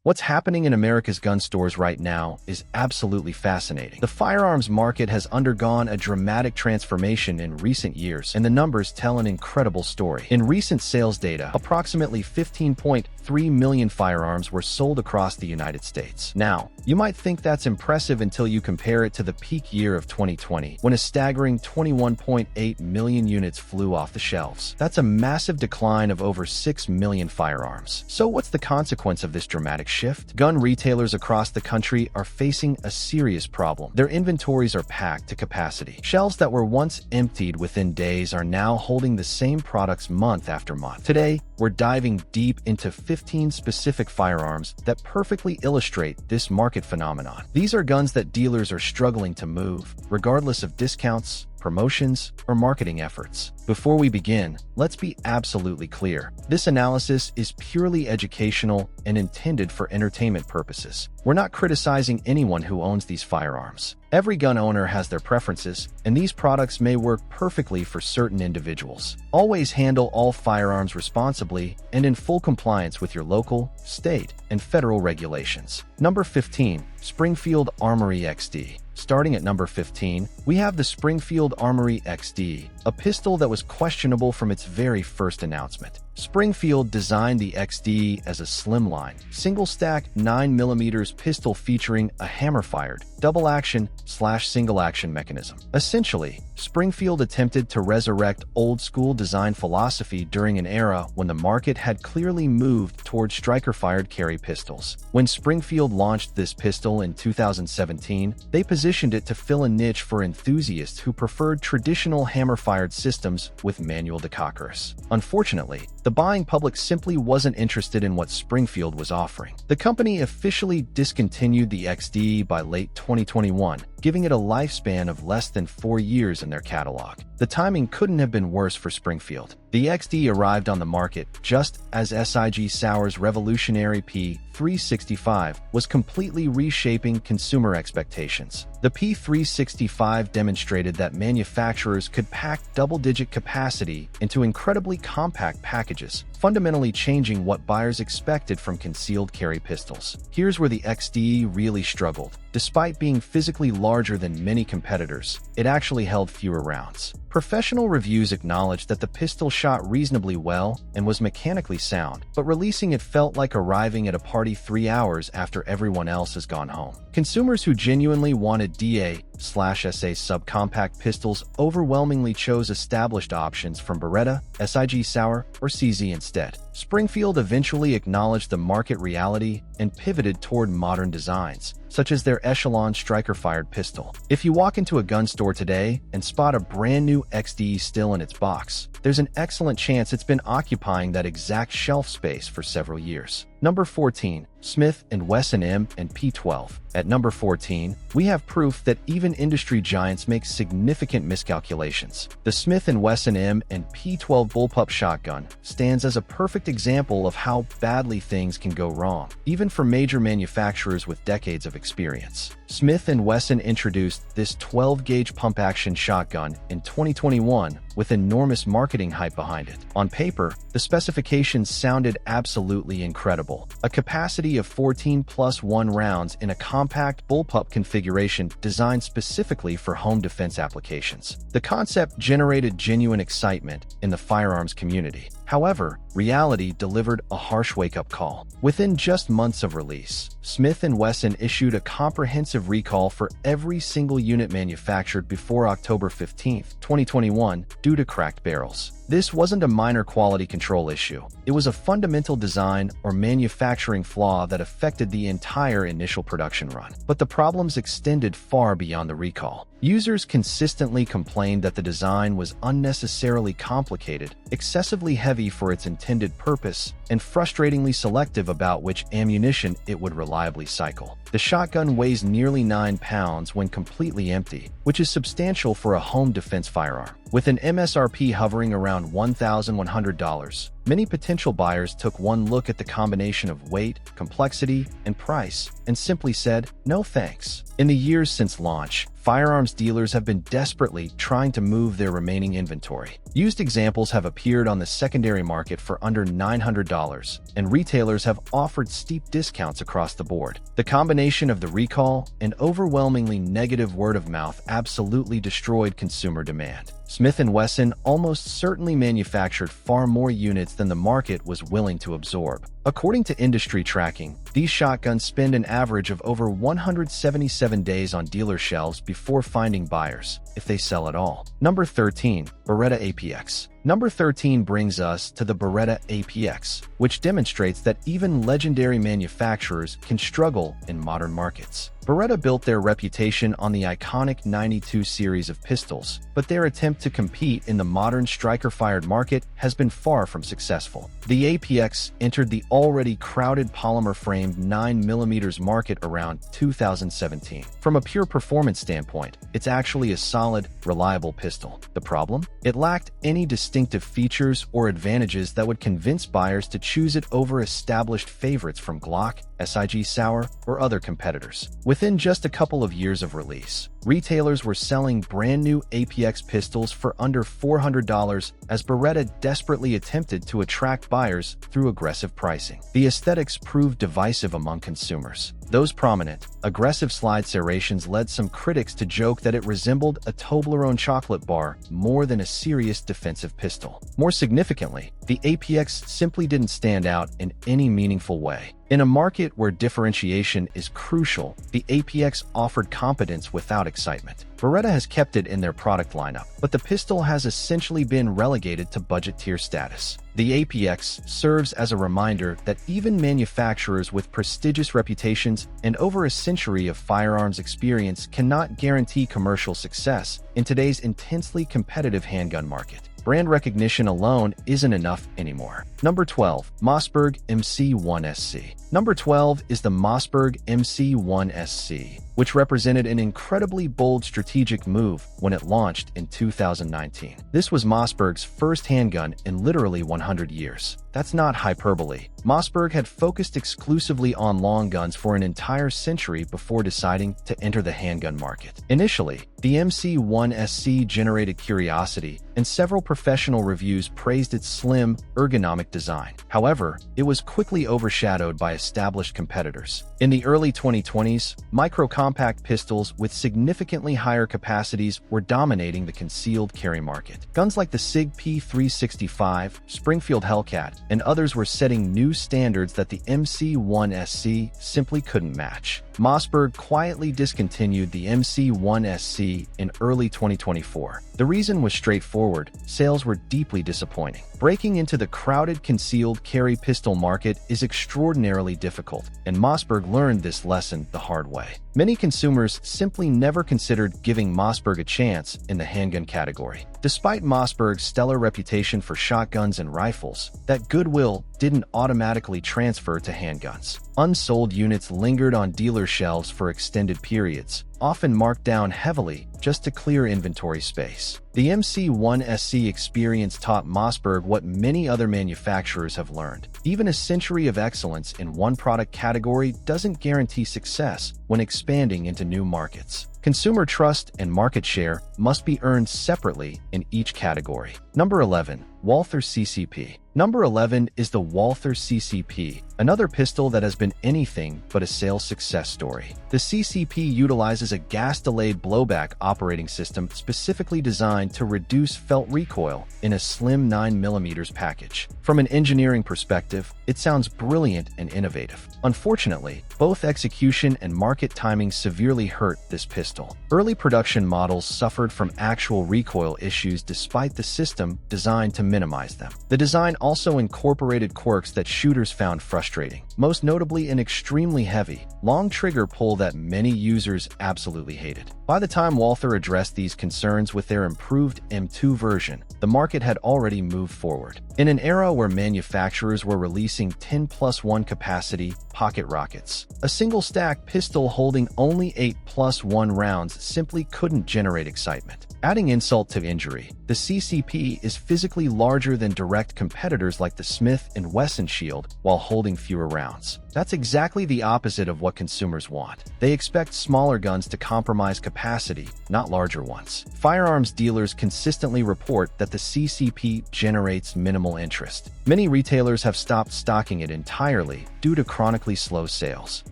What's happening in America's gun stores right now is absolutely fascinating. The firearms market has undergone a dramatic transformation in recent years, and the numbers tell an incredible story. In recent sales data, approximately 15.3 million firearms were sold across the United States. Now, you might think that's impressive until you compare it to the peak year of 2020, when a staggering 21.8 million units flew off the shelves. That's a massive decline of over 6 million firearms. So what's the consequence of this dramatic shift? Gun retailers across the country are facing a serious problem. Their inventories are packed to capacity. Shelves that were once emptied within days are now holding the same products month after month. Today, we're diving deep into 15 specific firearms that perfectly illustrate this market phenomenon. These are guns that dealers are struggling to move, regardless of discounts, promotions, or marketing efforts. Before we begin, let's be absolutely clear. This analysis is purely educational and intended for entertainment purposes. We're not criticizing anyone who owns these firearms. Every gun owner has their preferences, and these products may work perfectly for certain individuals. Always handle all firearms responsibly and in full compliance with your local, state, and federal regulations. Number 15. Springfield Armory XD. Starting at number 15, we have the Springfield Armory XD, a pistol that was questionable from its very first announcement. Springfield designed the XD as a slimline, single-stack 9mm pistol featuring a hammer-fired, double-action/single-action mechanism. Essentially, Springfield attempted to resurrect old-school design philosophy during an era when the market had clearly moved toward striker-fired carry pistols. When Springfield launched this pistol in 2017, they positioned it to fill a niche for enthusiasts who preferred traditional hammer-fired systems with manual decockers. Unfortunately, the buying public simply wasn't interested in what Springfield was offering. The company officially discontinued the XD by late 2021, giving it a lifespan of less than 4 years in their catalog. The timing couldn't have been worse for Springfield. The XD arrived on the market just as SIG Sauer's revolutionary P365 was completely reshaping consumer expectations. The P365 demonstrated that manufacturers could pack double-digit capacity into incredibly compact packages, fundamentally changing what buyers expected from concealed carry pistols. Here's where the XD really struggled. Despite being physically larger than many competitors, it actually held fewer rounds. Professional reviews acknowledged that the pistol shot reasonably well and was mechanically sound, but releasing it felt like arriving at a party 3 hours after everyone else has gone home. Consumers who genuinely wanted DA/SA subcompact pistols overwhelmingly chose established options from Beretta, SIG Sauer, or CZ instead. Springfield eventually acknowledged the market reality and pivoted toward modern designs, such as their Echelon striker-fired pistol. If you walk into a gun store today and spot a brand new XD still in its box, there's an excellent chance it's been occupying that exact shelf space for several years. Number 14. Smith & Wesson M&P12. At number 14, we have proof that even industry giants make significant miscalculations. The Smith & Wesson M&P12 bullpup shotgun stands as a perfect example of how badly things can go wrong, even for major manufacturers with decades of experience. Smith & Wesson introduced this 12-gauge pump-action shotgun in 2021 with enormous marketing hype behind it. On paper, the specifications sounded absolutely incredible. A capacity of 14+1 rounds in a compact bullpup configuration designed specifically for home defense applications. The concept generated genuine excitement in the firearms community. However, reality delivered a harsh wake-up call. Within just months of release, Smith & Wesson issued a comprehensive recall for every single unit manufactured before October 15, 2021, due to cracked barrels. This wasn't a minor quality control issue. It was a fundamental design or manufacturing flaw that affected the entire initial production run. But the problems extended far beyond the recall. Users consistently complained that the design was unnecessarily complicated, excessively heavy for its intended purpose, and frustratingly selective about which ammunition it would reliably cycle. The shotgun weighs nearly 9 pounds when completely empty, which is substantial for a home defense firearm. With an MSRP hovering around $1,100, many potential buyers took one look at the combination of weight, complexity, and price, and simply said, "No thanks." In the years since launch, firearms dealers have been desperately trying to move their remaining inventory. Used examples have appeared on the secondary market for under $900, and retailers have offered steep discounts across the board. The combination of the recall and overwhelmingly negative word of mouth absolutely destroyed consumer demand. Smith & Wesson almost certainly manufactured far more units than the market was willing to absorb. According to industry tracking, these shotguns spend an average of over 177 days on dealer shelves before finding buyers, if they sell at all. Number 13. Beretta APX. Number 13 brings us to the Beretta APX, which demonstrates that even legendary manufacturers can struggle in modern markets. Beretta built their reputation on the iconic 92 series of pistols, but their attempt to compete in the modern striker-fired market has been far from successful. The APX entered the already crowded polymer-framed 9mm market around 2017. From a pure performance standpoint, it's actually a solid, reliable pistol. The problem? It lacked any distinctive features or advantages that would convince buyers to choose it over established favorites from Glock, SIG Sauer, or other competitors. Within just a couple of years of release, retailers were selling brand new APX pistols for under $400 as Beretta desperately attempted to attract buyers through aggressive pricing. The aesthetics proved divisive among consumers. Those prominent, aggressive slide serrations led some critics to joke that it resembled a Toblerone chocolate bar more than a serious defensive pistol. More significantly, the APX simply didn't stand out in any meaningful way. In a market where differentiation is crucial, the APX offered competence without excitement. Beretta has kept it in their product lineup, but the pistol has essentially been relegated to budget tier status. The APX serves as a reminder that even manufacturers with prestigious reputations and over a century of firearms experience cannot guarantee commercial success in today's intensely competitive handgun market. Brand recognition alone isn't enough anymore. Number 12. Mossberg MC1SC. Number 12 is the Mossberg MC1SC, which represented an incredibly bold strategic move when it launched in 2019. This was Mossberg's first handgun in literally 100 years. That's not hyperbole. Mossberg had focused exclusively on long guns for an entire century before deciding to enter the handgun market. Initially, the MC1SC generated curiosity, and several professional reviews praised its slim, ergonomic design. However, it was quickly overshadowed by established competitors. In the early 2020s, micro-compact pistols with significantly higher capacities were dominating the concealed carry market. Guns like the SIG P365, Springfield Hellcat, and others were setting new standards that the MC1SC simply couldn't match. Mossberg quietly discontinued the MC1SC in early 2024. The reason was straightforward: sales were deeply disappointing. Breaking into the crowded concealed carry pistol market is extraordinarily difficult, and Mossberg learned this lesson the hard way. Many consumers simply never considered giving Mossberg a chance in the handgun category. Despite Mossberg's stellar reputation for shotguns and rifles, that goodwill didn't automatically transfer to handguns. Unsold units lingered on dealer shelves for extended periods, often marked down heavily just to clear inventory space. The MC1SC experience taught Mossberg what many other manufacturers have learned. Even a century of excellence in one product category doesn't guarantee success when expanding into new markets. Consumer trust and market share must be earned separately in each category. Number 11. Walther CCP. Number 11 is the Walther CCP, another pistol that has been anything but a sales success story. The CCP utilizes a gas-delayed blowback operating system specifically designed to reduce felt recoil in a slim 9mm package. From an engineering perspective, it sounds brilliant and innovative. Unfortunately, both execution and market timing severely hurt this pistol. Early production models suffered from actual recoil issues despite the system designed to minimize them. The design also incorporated quirks that shooters found frustrating, most notably an extremely heavy, long trigger pull that many users absolutely hated. By the time Walther addressed these concerns with their improved M2 version, the market had already moved forward. In an era where manufacturers were releasing 10+1 capacity pocket rockets, a single-stack pistol holding only 8+1 rounds simply couldn't generate excitement. Adding insult to injury, the CCP is physically larger than direct competitors like the Smith & Wesson Shield while holding fewer rounds. That's exactly the opposite of what consumers want. They expect smaller guns to compromise capacity, not larger ones. Firearms dealers consistently report that the CCP generates minimal interest. Many retailers have stopped stocking it entirely due to chronically slow sales.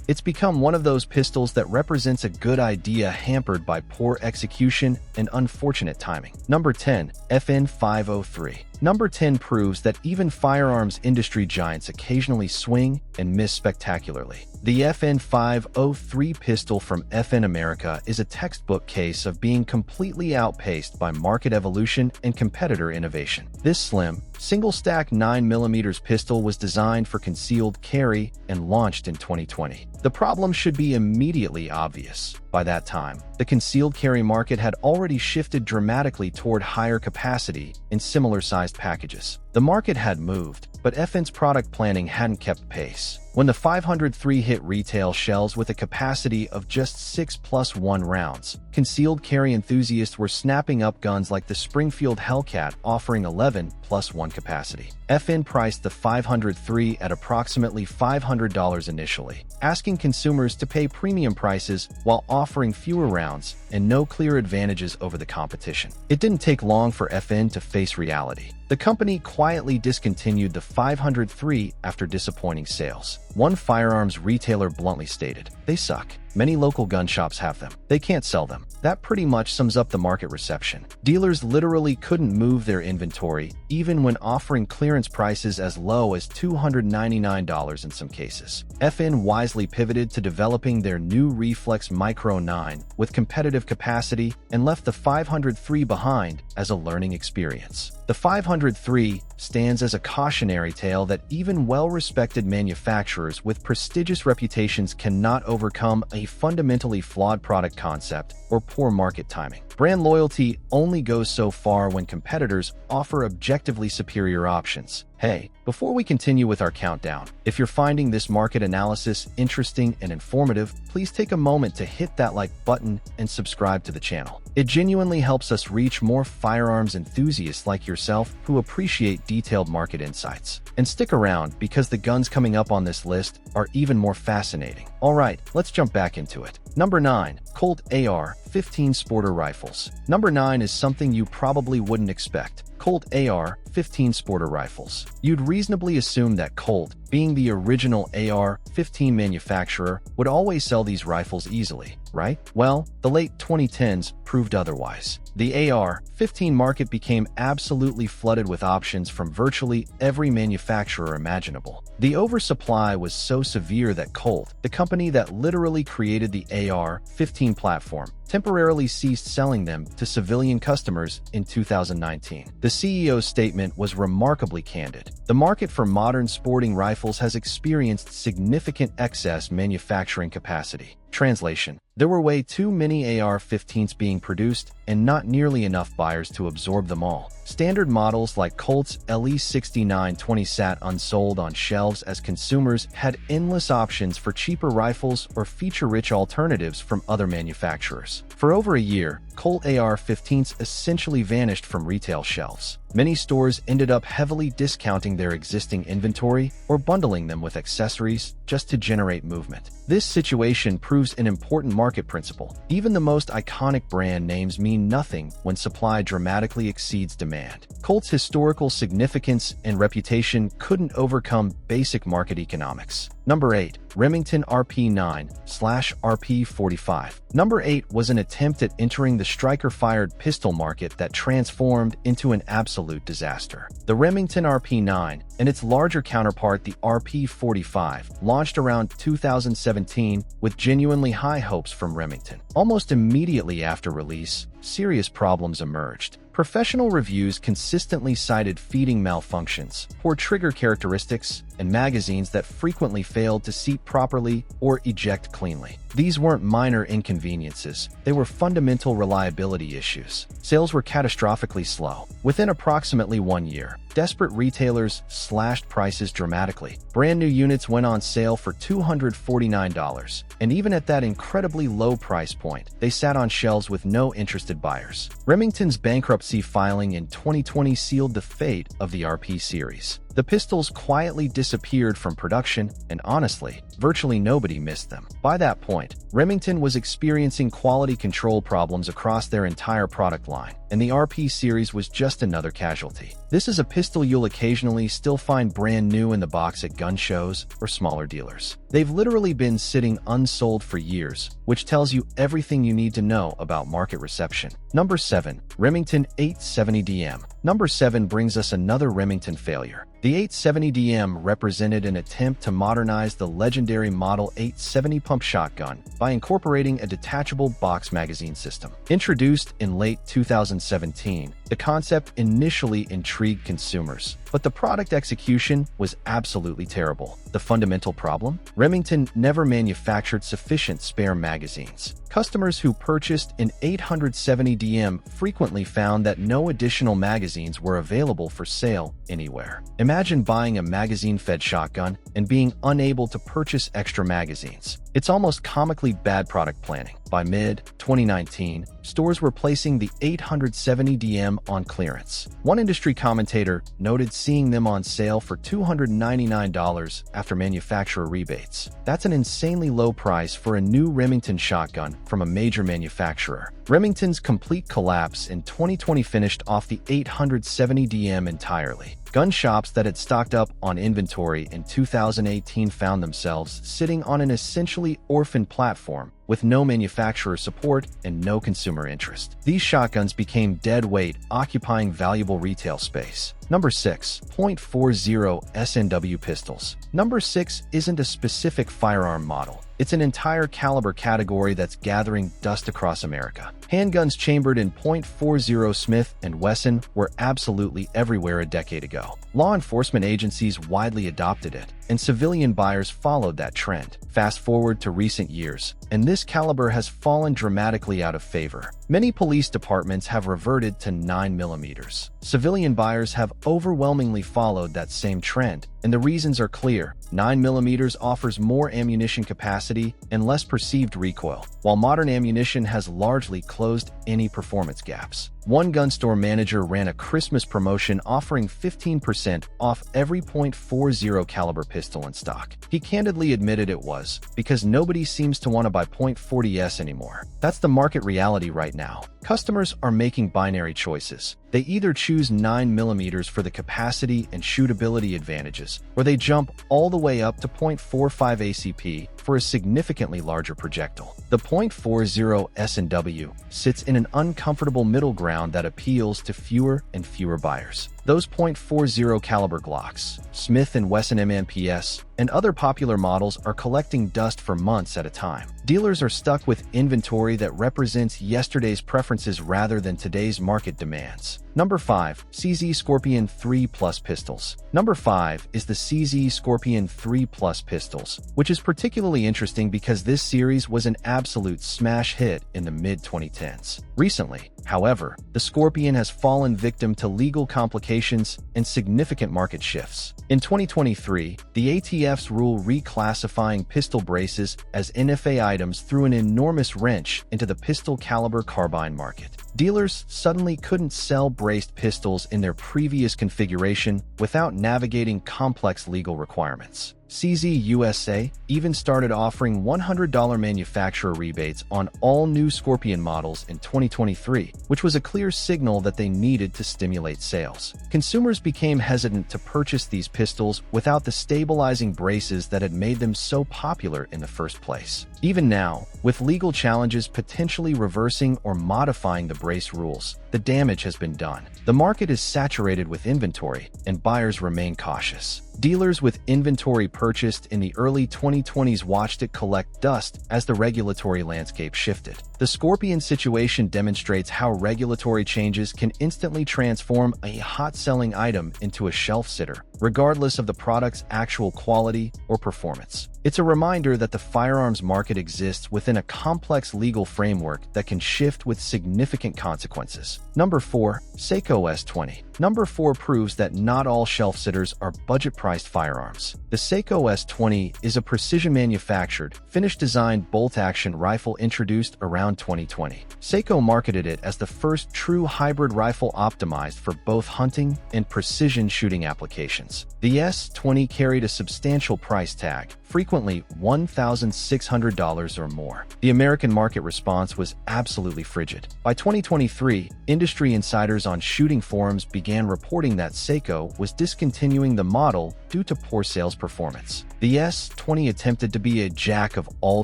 It's become one of those pistols that represents a good idea hampered by poor execution and unfortunate timing. Number 10. FN503. Number 10 proves that even firearms industry giants occasionally swing and miss spectacularly. The FN503 pistol from FN America is a textbook case of being completely outpaced by market evolution and competitor innovation. This slim, single-stack 9mm pistol was designed for concealed carry and launched in 2020. The problem should be immediately obvious. By that time, the concealed carry market had already shifted dramatically toward higher capacity in similar-sized packages. The market had moved, but FN's product planning hadn't kept pace. When the 503 hit retail shelves with a capacity of just 6+1 rounds, concealed carry enthusiasts were snapping up guns like the Springfield Hellcat offering 11+1 capacity. FN priced the 503 at approximately $500 initially, asking consumers to pay premium prices while offering fewer rounds and no clear advantages over the competition. It didn't take long for FN to face reality. The company quietly discontinued the 503 after disappointing sales. One firearms retailer bluntly stated, "They suck. Many local gun shops have them. They can't sell them." That pretty much sums up the market reception. Dealers literally couldn't move their inventory, even when offering clearance prices as low as $299 in some cases. FN wisely pivoted to developing their new Reflex Micro 9 with competitive capacity and left the 503 behind as a learning experience. The 503 stands as a cautionary tale that even well-respected manufacturers with prestigious reputations cannot overcome a fundamentally flawed product concept or poor market timing. Brand loyalty only goes so far when competitors offer objectively superior options. Hey, before we continue with our countdown, if you're finding this market analysis interesting and informative, please take a moment to hit that like button and subscribe to the channel. It genuinely helps us reach more firearms enthusiasts like yourself who appreciate detailed market insights. And stick around because the guns coming up on this list are even more fascinating. Alright, let's jump back into it. Number 9. Colt AR-15 Sporter Rifles. Number 9 is something you probably wouldn't expect. Colt AR-15 Sporter Rifles. You'd reasonably assume that Colt, being the original AR-15 manufacturer, would always sell these rifles easily, right? Well, the late 2010s proved otherwise. The AR-15 market became absolutely flooded with options from virtually every manufacturer imaginable. The oversupply was so severe that Colt, the company that literally created the AR-15 platform, temporarily ceased selling them to civilian customers in 2019. The CEO's statement was remarkably candid. The market for modern sporting rifles has experienced significant excess manufacturing capacity. Translation: there were way too many AR-15s being produced and not nearly enough buyers to absorb them all. Standard models like Colt's LE6920 sat unsold on shelves as consumers had endless options for cheaper rifles or feature-rich alternatives from other manufacturers. For over a year, Colt AR-15s essentially vanished from retail shelves. Many stores ended up heavily discounting their existing inventory or bundling them with accessories just to generate movement. This situation proves an important market principle. Even the most iconic brand names mean nothing when supply dramatically exceeds demand. Colt's historical significance and reputation couldn't overcome basic market economics. Number 8. Remington RP9/RP45. Number 8 was an attempt at entering the striker-fired pistol market that transformed into an absolute disaster. The Remington RP9 and its larger counterpart, the RP45, launched around 2017 with genuinely high hopes from Remington. Almost immediately after release, serious problems emerged. Professional reviews consistently cited feeding malfunctions, poor trigger characteristics, and magazines that frequently failed to seat properly or eject cleanly. These weren't minor inconveniences, they were fundamental reliability issues. Sales were catastrophically slow. Within approximately 1 year, desperate retailers slashed prices dramatically. Brand new units went on sale for $249, and even at that incredibly low price point, they sat on shelves with no interested buyers. Remington's bankruptcy filing in 2020 sealed the fate of the RP series. The pistols quietly disappeared from production, and honestly, virtually nobody missed them. By that point, Remington was experiencing quality control problems across their entire product line, and the RP series was just another casualty. This is a pistol you'll occasionally still find brand new in the box at gun shows or smaller dealers. They've literally been sitting unsold for years, which tells you everything you need to know about market reception. Number 7. Remington 870DM. Number 7 brings us another Remington failure. The 870DM represented an attempt to modernize the legendary Model 870 pump shotgun by incorporating a detachable box magazine system. Introduced in late 2017, the concept initially intrigued consumers, but the product execution was absolutely terrible. The fundamental problem? Remington never manufactured sufficient spare magazines. Customers who purchased an 870DM frequently found that no additional magazines were available for sale anywhere. Imagine buying a magazine-fed shotgun and being unable to purchase extra magazines. It's almost comically bad product planning. By mid-2019, stores were placing the 870DM on clearance. One industry commentator noted seeing them on sale for $299 after manufacturer rebates. That's an insanely low price for a new Remington shotgun from a major manufacturer. Remington's complete collapse in 2020 finished off the 870DM entirely. Gun shops that had stocked up on inventory in 2018 found themselves sitting on an essentially orphaned platform with no manufacturer support and no consumer interest. These shotguns became dead weight, occupying valuable retail space. Number 6. .40 SNW pistols. Number 6 isn't a specific firearm model. It's an entire caliber category that's gathering dust across America. Handguns chambered in .40 Smith & Wesson were absolutely everywhere a decade ago. Law enforcement agencies widely adopted it, and civilian buyers followed that trend. Fast forward to recent years, and this caliber has fallen dramatically out of favor. Many police departments have reverted to 9mm. Civilian buyers have overwhelmingly followed that same trend, and the reasons are clear. 9mm offers more ammunition capacity and less perceived recoil, while modern ammunition has largely closed any performance gaps. One gun store manager ran a Christmas promotion offering 15% off every .40 caliber pistol in stock. He candidly admitted it was because nobody seems to want to buy .40s anymore. That's the market reality right now. Customers are making binary choices. They either choose 9mm for the capacity and shootability advantages, or they jump all the way up to .45 ACP for a significantly larger projectile. The .40 S&W sits in an uncomfortable middle ground that appeals to fewer and fewer buyers. Those .40 caliber Glocks, Smith & Wesson MMPS, and other popular models are collecting dust for months at a time. Dealers are stuck with inventory that represents yesterday's preferences rather than today's market demands. Number 5. CZ Scorpion 3 Plus Pistols. Number 5 is the CZ Scorpion 3 Plus Pistols, which is particularly interesting because this series was an absolute smash hit in the mid-2010s. Recently, however, the Scorpion has fallen victim to legal complications and significant market shifts. In 2023, the ATF's rule reclassifying pistol braces as NFA items threw an enormous wrench into the pistol caliber carbine market. Dealers suddenly couldn't sell braced pistols in their previous configuration without navigating complex legal requirements. CZ USA even started offering $100 manufacturer rebates on all new Scorpion models in 2023, which was a clear signal that they needed to stimulate sales. Consumers became hesitant to purchase these pistols without the stabilizing braces that had made them so popular in the first place. Even now, with legal challenges potentially reversing or modifying the brace rules, the damage has been done. The market is saturated with inventory, and buyers remain cautious. Dealers with inventory purchased in the early 2020s watched it collect dust as the regulatory landscape shifted. The Scorpion situation demonstrates how regulatory changes can instantly transform a hot-selling item into a shelf-sitter, regardless of the product's actual quality or performance. It's a reminder that the firearms market exists within a complex legal framework that can shift with significant consequences. Number 4. Seikko S20. Number 4 proves that not all shelf-sitters are budget-priced firearms. The Seikko S20 is a precision-manufactured, finished-designed bolt-action rifle introduced around 2020. Seikko marketed it as the first true hybrid rifle optimized for both hunting and precision shooting applications. The S20 carried a substantial price tag, frequently $1,600 or more. The American market response was absolutely frigid. By 2023, industry insiders on shooting forums began reporting that Seikko was discontinuing the model due to poor sales performance. The S20 attempted to be a jack of all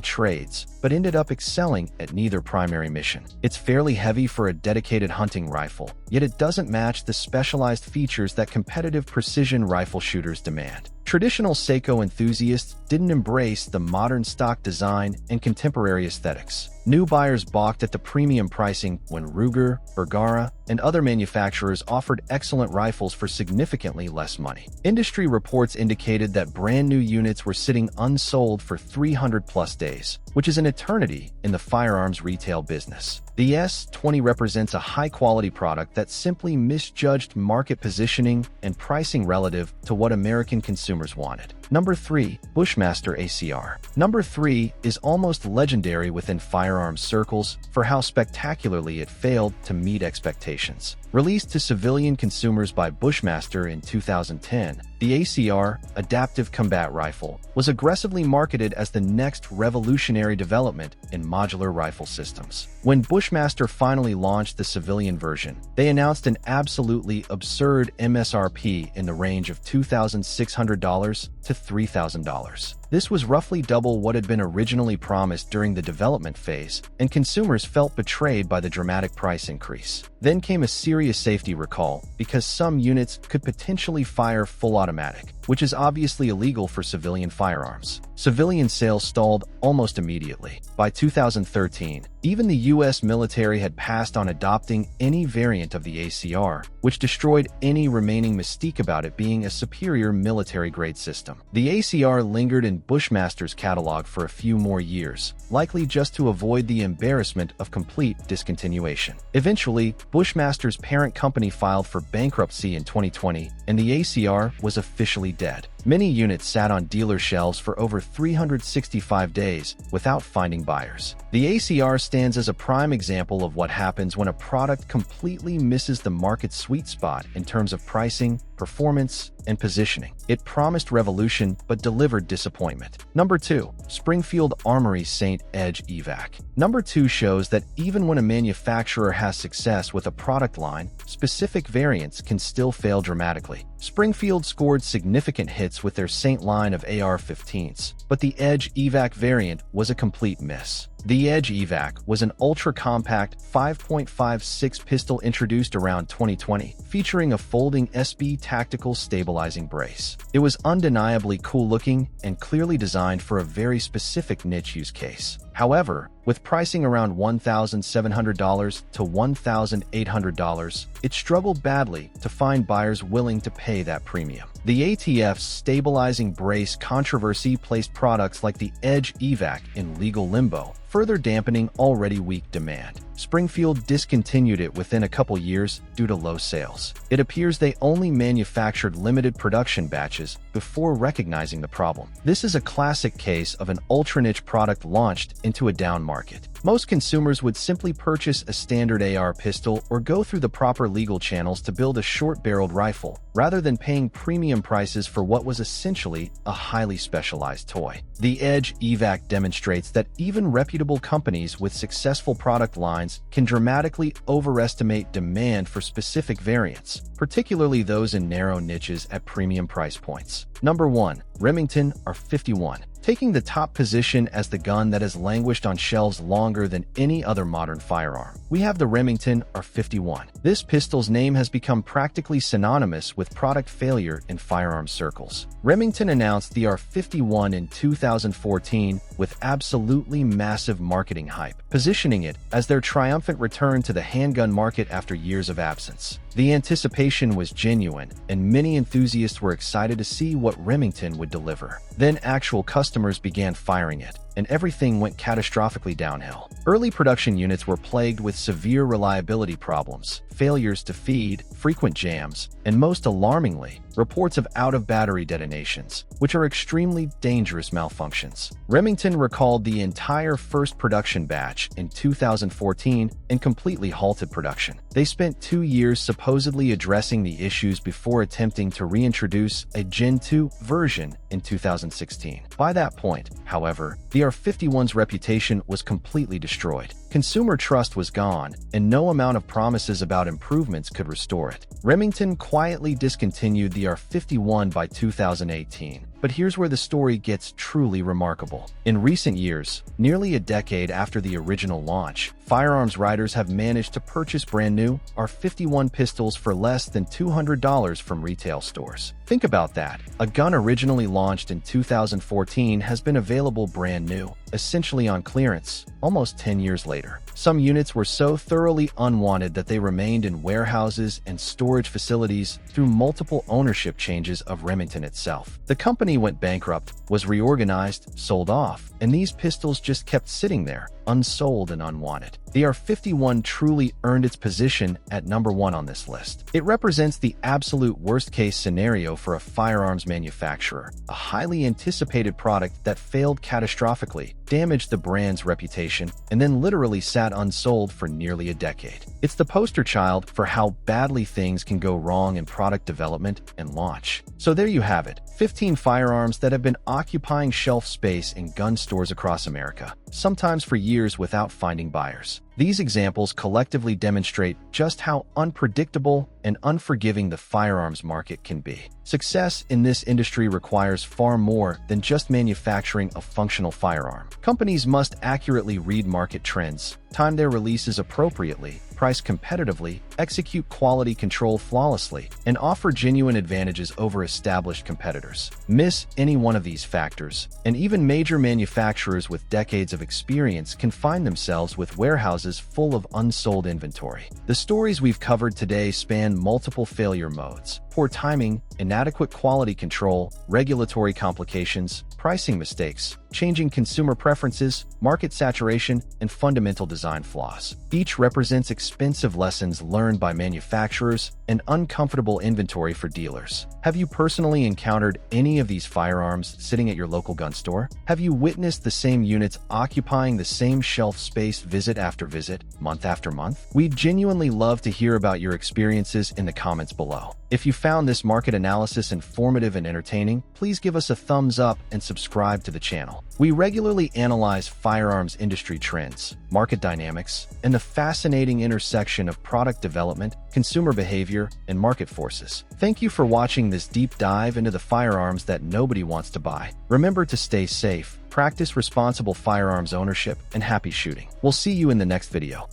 trades, but ended up excelling at neither primary mission. It's fairly heavy for a dedicated hunting rifle, yet it doesn't match the specialized features that competitive precision rifle shooters demand. Traditional Seikko enthusiasts didn't embrace the modern stock design and contemporary aesthetics. New buyers balked at the premium pricing when Ruger, Bergara, and other manufacturers offered excellent rifles for significantly less money. Industry reports indicated that brand new units were sitting unsold for 300+ days, which is an eternity in the firearms retail business. The S20 represents a high-quality product that simply misjudged market positioning and pricing relative to what American consumers wanted. Number 3. Bushmaster ACR. Number 3 is almost legendary within firearms circles for how spectacularly it failed to meet expectations. Released to civilian consumers by Bushmaster in 2010, the ACR, Adaptive Combat Rifle, was aggressively marketed as the next revolutionary development in modular rifle systems. When Bushmaster finally launched the civilian version, they announced an absolutely absurd MSRP in the range of $2,600 to $3,000. This was roughly double what had been originally promised during the development phase, and consumers felt betrayed by the dramatic price increase. Then came a serious safety recall because some units could potentially fire full automatic, which is obviously illegal for civilian firearms. Civilian sales stalled almost immediately. By 2013, even the U.S. military had passed on adopting any variant of the ACR, which destroyed any remaining mystique about it being a superior military-grade system. The ACR lingered in Bushmaster's catalog for a few more years, likely just to avoid the embarrassment of complete discontinuation. Eventually, Bushmaster's parent company filed for bankruptcy in 2020, and the ACR was officially dead. Many units sat on dealer shelves for over 365 days without finding buyers. The ACR stands as a prime example of what happens when a product completely misses the market's sweet spot in terms of pricing, performance, and positioning. It promised revolution but delivered disappointment. Number 2. Springfield Armory St. Edge Evac. Number 2 shows that even when a manufacturer has success with a product line, specific variants can still fail dramatically. Springfield scored significant hits with their Saint line of AR-15s, but the Edge Evac variant was a complete miss. The Edge Evac was an ultra-compact 5.56 pistol introduced around 2020, featuring a folding SB tactical stabilizing brace. It was undeniably cool-looking and clearly designed for a very specific niche use case. However, with pricing around $1,700 to $1,800, it struggled badly to find buyers willing to pay that premium. The ATF's stabilizing brace controversy placed products like the Edge Evac in legal limbo, further dampening already weak demand. Springfield discontinued it within a couple years due to low sales. It appears they only manufactured limited production batches before recognizing the problem. This is a classic case of an ultra-niche product launched into a down market. Most consumers would simply purchase a standard AR pistol or go through the proper legal channels to build a short-barreled rifle, rather than paying premium prices for what was essentially a highly specialized toy. The Edge Evac demonstrates that even reputable companies with successful product lines can dramatically overestimate demand for specific variants, particularly those in narrow niches at premium price points. Number 1. Remington R51. Taking the top position as the gun that has languished on shelves longer than any other modern firearm, we have the Remington R51. This pistol's name has become practically synonymous with product failure in firearm circles. Remington announced the R51 in 2014 with absolutely massive marketing hype, positioning it as their triumphant return to the handgun market after years of absence. The anticipation was genuine, and many enthusiasts were excited to see what Remington would deliver. Then actual customers began firing it. and everything went catastrophically downhill. Early production units were plagued with severe reliability problems, failures to feed, frequent jams, and most alarmingly, reports of out-of-battery detonations, which are extremely dangerous malfunctions. Remington recalled the entire first production batch in 2014 and completely halted production. They spent 2 years supposedly addressing the issues before attempting to reintroduce a Gen 2 version in 2016. By that point, however, the R51's reputation was completely destroyed. Consumer trust was gone, and no amount of promises about improvements could restore it. Remington quietly discontinued the R51 by 2018. But here's where the story gets truly remarkable. In recent years, nearly a decade after the original launch, firearms writers have managed to purchase brand new R51 pistols for less than $200 from retail stores. Think about that. A gun originally launched in 2014 has been available brand new, essentially on clearance, almost 10 years later. Some units were so thoroughly unwanted that they remained in warehouses and storage facilities through multiple ownership changes of Remington itself. The company went bankrupt, was reorganized, sold off, and these pistols just kept sitting there, unsold and unwanted. The R51 truly earned its position at number 1 on this list. It represents the absolute worst-case scenario for a firearms manufacturer, a highly anticipated product that failed catastrophically, damaged the brand's reputation, and then literally sat unsold for nearly a decade. It's the poster child for how badly things can go wrong in product development and launch. So there you have it, 15 firearms that have been occupying shelf space in gun stores across America, sometimes for years without finding buyers. These examples collectively demonstrate just how unpredictable and unforgiving the firearms market can be. Success in this industry requires far more than just manufacturing a functional firearm. Companies must accurately read market trends, time their releases appropriately, price competitively, execute quality control flawlessly, and offer genuine advantages over established competitors. Miss any one of these factors, and even major manufacturers with decades of experience can find themselves with warehouses full of unsold inventory. The stories we've covered today span multiple failure modes: poor timing, inadequate quality control, regulatory complications, pricing mistakes, changing consumer preferences, market saturation, and fundamental design flaws. Each represents expensive lessons learned by manufacturers and uncomfortable inventory for dealers. Have you personally encountered any of these firearms sitting at your local gun store? Have you witnessed the same units occupying the same shelf space visit after visit, month after month? We'd genuinely love to hear about your experiences in the comments below. If you found this market analysis informative and entertaining, please give us a thumbs up and subscribe to the channel. We regularly analyze firearms industry trends, market dynamics, and the fascinating intersection of product development, consumer behavior, and market forces. Thank you for watching this deep dive into the firearms that nobody wants to buy. Remember to stay safe, practice responsible firearms ownership, and happy shooting. We'll see you in the next video.